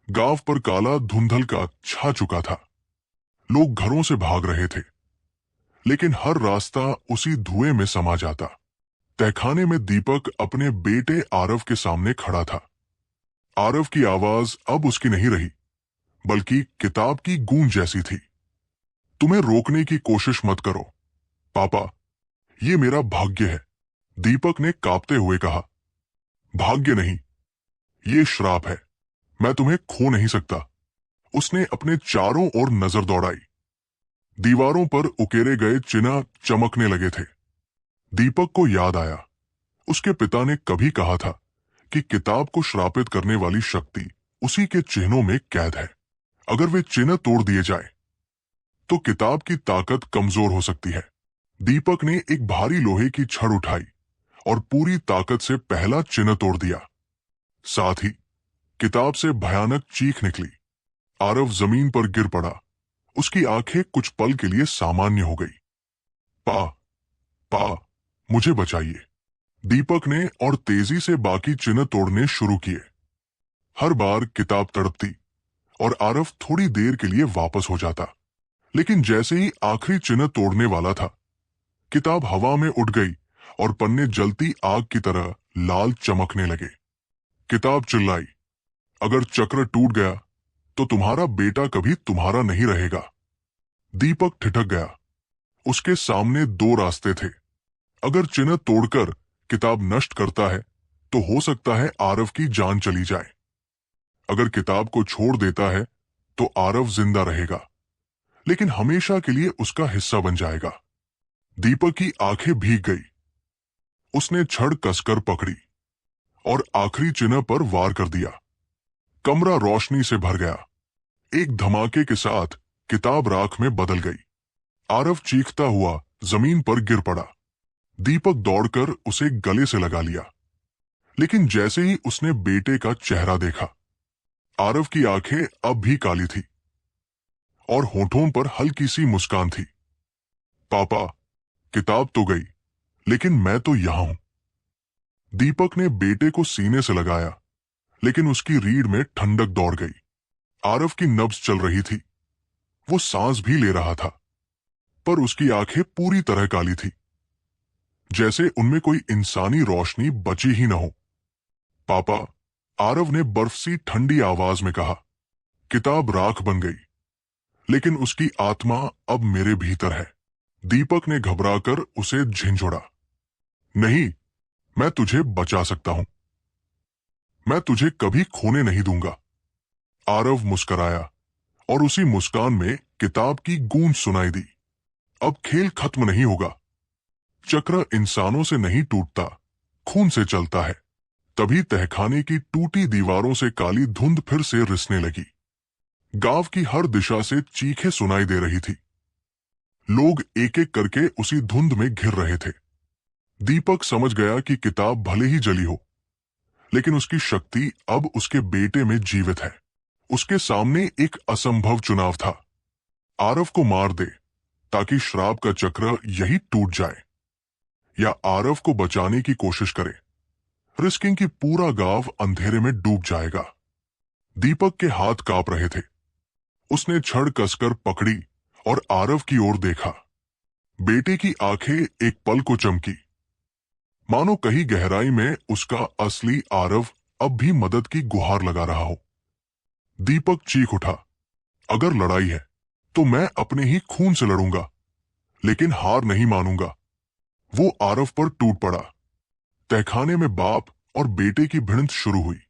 गांव पर काला धुंधल का छा चुका था। लोग घरों से भाग रहे थे, लेकिन हर रास्ता उसी धुएं में समा जाता। तहखाने में दीपक अपने बेटे आरव के सामने खड़ा था। आरव की आवाज अब उसकी नहीं रही, बल्कि किताब की गूंज जैसी थी। तुम्हें रोकने की कोशिश मत करो पापा, ये मेरा भाग्य है, दीपक ने कांपते हुए कहा। भाग्य नहीं, ये श्राप है। मैं तुम्हें खो नहीं सकता। उसने अपने चारों ओर नजर दौड़ाई। दीवारों पर उकेरे गए चिन्ह चमकने लगे थे। दीपक को याद आया, उसके पिता ने कभी कहा था कि किताब को श्रापित करने वाली शक्ति उसी के चिन्हों में कैद है। अगर वे चिन्ह तोड़ दिए जाए तो किताब की ताकत कमजोर हो सकती है। दीपक ने एक भारी लोहे की छड़ उठाई और पूरी ताकत से पहला चिन्ह तोड़ दिया। साथ ही किताब से भयानक चीख निकली। आरव जमीन पर गिर पड़ा। उसकी आंखें कुछ पल के लिए सामान्य हो गई। पा पा मुझे बचाइए, दीपक ने और तेजी से बाकी चिन्ह तोड़ने शुरू किए। हर बार किताब तड़पती और आरव थोड़ी देर के लिए वापस हो जाता, लेकिन जैसे ही आखिरी चिन्ह तोड़ने वाला था, किताब हवा में उड़ गई और पन्ने जलती आग की तरह लाल चमकने लगे। किताब चिल्लाई, अगर चक्र टूट गया तो तुम्हारा बेटा कभी तुम्हारा नहीं रहेगा। दीपक ठिठक गया। उसके सामने दो रास्ते थे। अगर चिन्ह तोड़कर किताब नष्ट करता है तो हो सकता है आरव की जान चली जाए। अगर किताब को छोड़ देता है तो आरव जिंदा रहेगा, लेकिन हमेशा के लिए उसका हिस्सा बन जाएगा। दीपक की आंखें भीग गई। उसने छड़ कसकर पकड़ी और आखिरी चिन्ह पर वार कर दिया। कमरा रोशनी से भर गया। एक धमाके के साथ किताब राख में बदल गई। आरव चीखता हुआ जमीन पर गिर पड़ा। दीपक दौड़कर उसे गले से लगा लिया, लेकिन जैसे ही उसने बेटे का चेहरा देखा, आरव की आंखें अब भी काली थी और होठों पर हल्की सी मुस्कान थी। पापा, किताब तो गई, लेकिन मैं तो यहां हूं। दीपक ने बेटे को सीने से लगाया, लेकिन उसकी रीढ़ में ठंडक दौड़ गई। आरव की नब्ज चल रही थी। वो सांस भी ले रहा था, पर उसकी आंखें पूरी तरह काली थी, जैसे उनमें कोई इंसानी रोशनी बची ही न हो। पापा, आरव ने बर्फ सी ठंडी आवाज में कहा। किताब राख बन गई, लेकिन उसकी आत्मा अब मेरे भीतर है। दीपक ने घबराकर उसे झिंझोड़ा। नहीं, मैं तुझे बचा सकता हूं। मैं तुझे कभी खोने नहीं दूंगा। आरव मुस्कराया और उसी मुस्कान में किताब की गूंज सुनाई दी। अब खेल खत्म नहीं होगा। चक्र इंसानों से नहीं टूटता, खून से चलता है। तभी तहखाने की टूटी दीवारों से काली धुंध फिर से रिसने लगी। गांव की हर दिशा से चीखें सुनाई दे रही थी। लोग एक एक करके उसी धुंध में घिर रहे थे। दीपक समझ गया कि किताब भले ही जली हो, लेकिन उसकी शक्ति अब उसके बेटे में जीवित है। उसके सामने एक असंभव चुनाव था। आरव को मार दे ताकि श्राप का चक्र यही टूट जाए, या आरव को बचाने की कोशिश करे, रिस्किंग कि पूरा गांव अंधेरे में डूब जाएगा। दीपक के हाथ कांप रहे थे। उसने छड़ कसकर पकड़ी और आरव की ओर देखा। बेटे की आंखें एक पल को चमकी, मानो कहीं गहराई में उसका असली आरव अब भी मदद की गुहार लगा रहा हो। दीपक चीख उठा, अगर लड़ाई है तो मैं अपने ही खून से लड़ूंगा, लेकिन हार नहीं मानूंगा। वो आरव पर टूट पड़ा। तहखाने में बाप और बेटे की भिड़ंत शुरू हुई।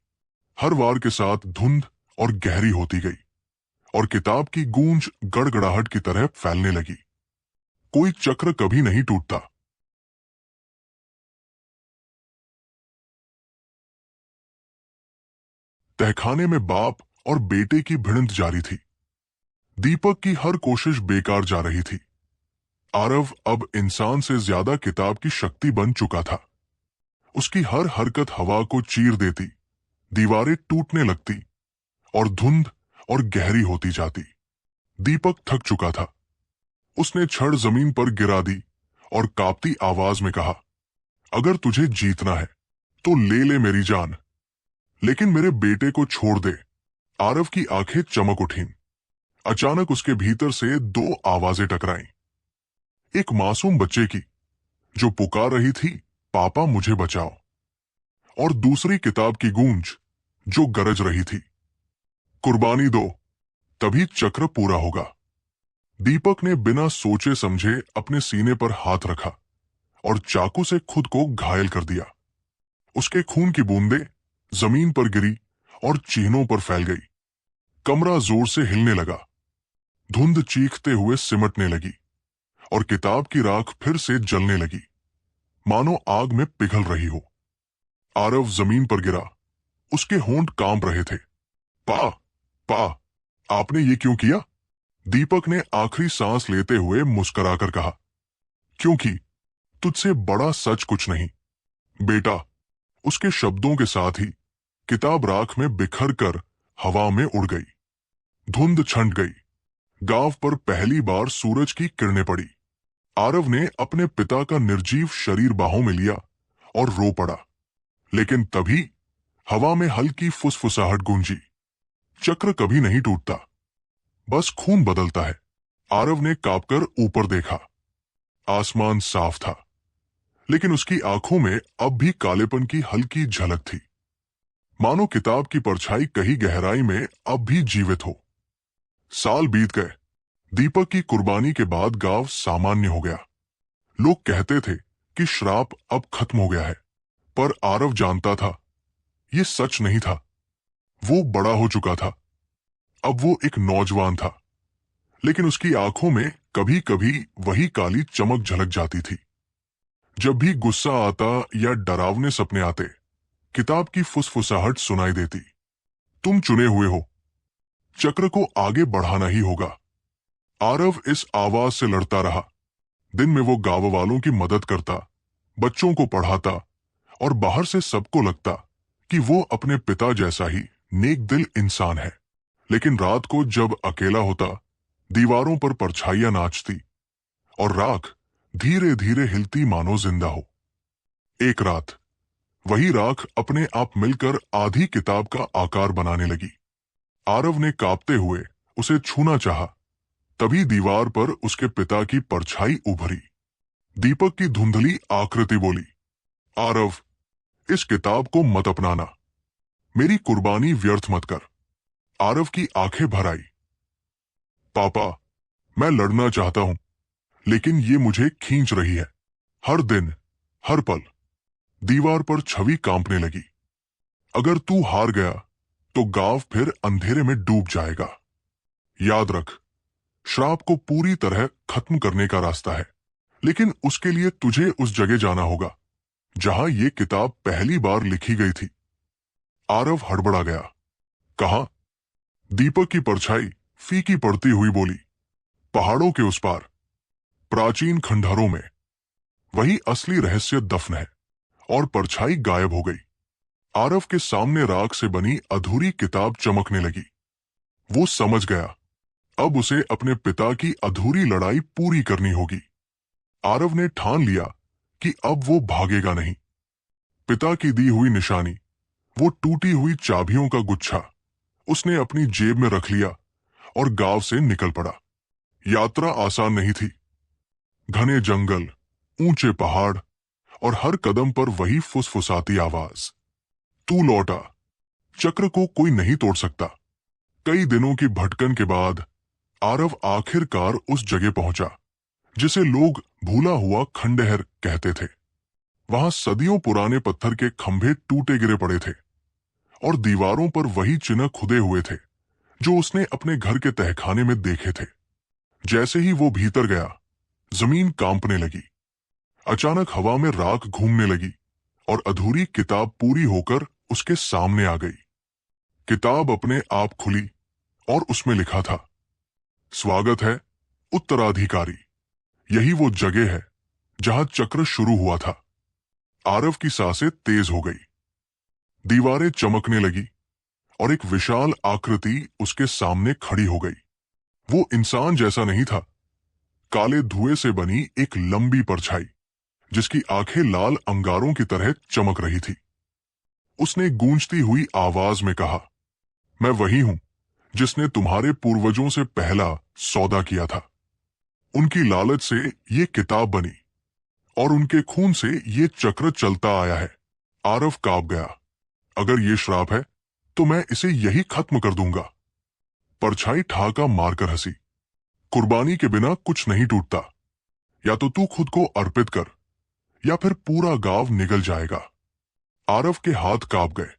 हर वार के साथ धुंध और गहरी होती गई और किताब की गूंज गड़गड़ाहट की तरह फैलने लगी। कोई चक्र कभी नहीं टूटता। तहखाने में बाप और बेटे की भिड़ंत जारी थी। दीपक की हर कोशिश बेकार जा रही थी। आरव अब इंसान से ज्यादा किताब की शक्ति बन चुका था। उसकी हर हरकत हवा को चीर देती, दीवारें टूटने लगती और धुंध और गहरी होती जाती। दीपक थक चुका था। उसने छड़ जमीन पर गिरा दी और कांपती आवाज में कहा, अगर तुझे जीतना है तो ले ले मेरी जान, लेकिन मेरे बेटे को छोड़ दे। आरव की आंखें चमक उठीं। अचानक उसके भीतर से दो आवाजें टकराईं। एक मासूम बच्चे की जो पुकार रही थी, पापा मुझे बचाओ, और दूसरी किताब की गूंज जो गरज रही थी, कुर्बानी दो, तभी चक्र पूरा होगा। दीपक ने बिना सोचे समझे अपने सीने पर हाथ रखा और चाकू से खुद को घायल कर दिया। उसके खून की बूंदें जमीन पर गिरी और चिन्हों पर फैल गई। कमरा जोर से हिलने लगा। धुंध चीखते हुए सिमटने लगी और किताब की राख फिर से जलने लगी, मानो आग में पिघल रही हो। आरव जमीन पर गिरा। उसके होंठ कांप रहे थे। पा, पा, आपने ये क्यों किया? दीपक ने आखिरी सांस लेते हुए मुस्कुराकर कहा, क्योंकि तुझसे बड़ा सच कुछ नहीं, बेटा। उसके शब्दों के साथ ही किताब राख में बिखर कर हवा में उड़ गई। धुंध छंट गई। गांव पर पहली बार सूरज की किरणें पड़ी। आरव ने अपने पिता का निर्जीव शरीर बाहों में लिया और रो पड़ा। लेकिन तभी हवा में हल्की फुसफुसाहट गूंजी। चक्र कभी नहीं टूटता, बस खून बदलता है। आरव ने कांपकर ऊपर देखा। आसमान साफ था, लेकिन उसकी आंखों में अब भी कालेपन की हल्की झलक थी, मानो किताब की परछाई कहीं गहराई में अब भी जीवित हो। साल बीत गए। दीपक की कुर्बानी के बाद गांव सामान्य हो गया। लोग कहते थे कि श्राप अब खत्म हो गया है, पर आरव जानता था यह सच नहीं था। वो बड़ा हो चुका था। अब वो एक नौजवान था, लेकिन उसकी आंखों में कभी कभी वही काली चमक झलक जाती थी। जब भी गुस्सा आता या डरावने सपने आते, किताब की फुसफुसाहट सुनाई देती, तुम चुने हुए हो, चक्र को आगे बढ़ाना ही होगा। आरव इस आवाज से लड़ता रहा। दिन में वो गांव वालों की मदद करता, बच्चों को पढ़ाता और बाहर से सबको लगता कि वो अपने पिता जैसा ही नेक दिल इंसान है। लेकिन रात को जब अकेला होता, दीवारों पर परछाइयां नाचती और राख धीरे धीरे हिलती मानो जिंदा हो। एक रात वही राख अपने आप मिलकर आधी किताब का आकार बनाने लगी। आरव ने कांपते हुए उसे छूना चाहा, तभी दीवार पर उसके पिता की परछाई उभरी। दीपक की धुंधली आकृति बोली, आरव, इस किताब को मत अपनाना, मेरी कुर्बानी व्यर्थ मत कर। आरव की आंखें भर आई। पापा, मैं लड़ना चाहता हूं, लेकिन ये मुझे खींच रही है। हर दिन, हर पल। दीवार पर छवि कांपने लगी। अगर तू हार गया तो गांव फिर अंधेरे में डूब जाएगा। याद रख, श्राप को पूरी तरह खत्म करने का रास्ता है, लेकिन उसके लिए तुझे उस जगह जाना होगा जहां ये किताब पहली बार लिखी गई थी। आरव हड़बड़ा गया। कहां? दीपक की परछाई फीकी पड़ती हुई बोली, पहाड़ों के उस पार, प्राचीन खंडहरों में। वही असली रहस्य दफन है। और परछाई गायब हो गई। आरव के सामने राख से बनी अधूरी किताब चमकने लगी। वो समझ गया, अब उसे अपने पिता की अधूरी लड़ाई पूरी करनी होगी। आरव ने ठान लिया कि अब वो भागेगा नहीं। पिता की दी हुई निशानी, वो टूटी हुई चाबियों का गुच्छा, उसने अपनी जेब में रख लिया और गांव से निकल पड़ा। यात्रा आसान नहीं थी। घने जंगल, ऊंचे पहाड़ और हर कदम पर वही फुसफुसाती आवाज, तू लौटा, चक्र को कोई नहीं तोड़ सकता। कई दिनों की भटकन के बाद आरव आखिरकार उस जगह पहुंचा जिसे लोग भूला हुआ खंडहर कहते थे। वहां सदियों पुराने पत्थर के खंभे टूटे गिरे पड़े थे और दीवारों पर वही चिन्ह खुदे हुए थे जो उसने अपने घर के तहखाने में देखे थे। जैसे ही वो भीतर गया, जमीन कांपने लगी। अचानक हवा में राख घूमने लगी और अधूरी किताब पूरी होकर उसके सामने आ गई। किताब अपने आप खुली और उसमें लिखा था, स्वागत है उत्तराधिकारी। यही वो जगह है जहां चक्र शुरू हुआ था। आरव की सांसें तेज हो गई। दीवारें चमकने लगी और एक विशाल आकृति उसके सामने खड़ी हो गई। वो इंसान जैसा नहीं था, काले धुएं से बनी एक लंबी परछाई जिसकी आंखें लाल अंगारों की तरह चमक रही थी। उसने गूंजती हुई आवाज में कहा, मैं वही हूं जिसने तुम्हारे पूर्वजों से पहला सौदा किया था। उनकी लालच से ये किताब बनी और उनके खून से ये चक्र चलता आया है। आरव कांप गया। अगर ये श्राप है तो मैं इसे यही खत्म कर दूंगा। परछाई ठहाका मारकर हंसी। कुर्बानी के बिना कुछ नहीं टूटता। या तो तू खुद को अर्पित कर या फिर पूरा गांव निगल जाएगा। आरव के हाथ कांप गए।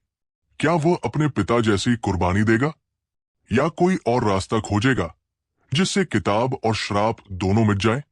क्या वो अपने पिता जैसी कुर्बानी देगा या कोई और रास्ता खोजेगा जिससे किताब और श्राप दोनों मिट जाए?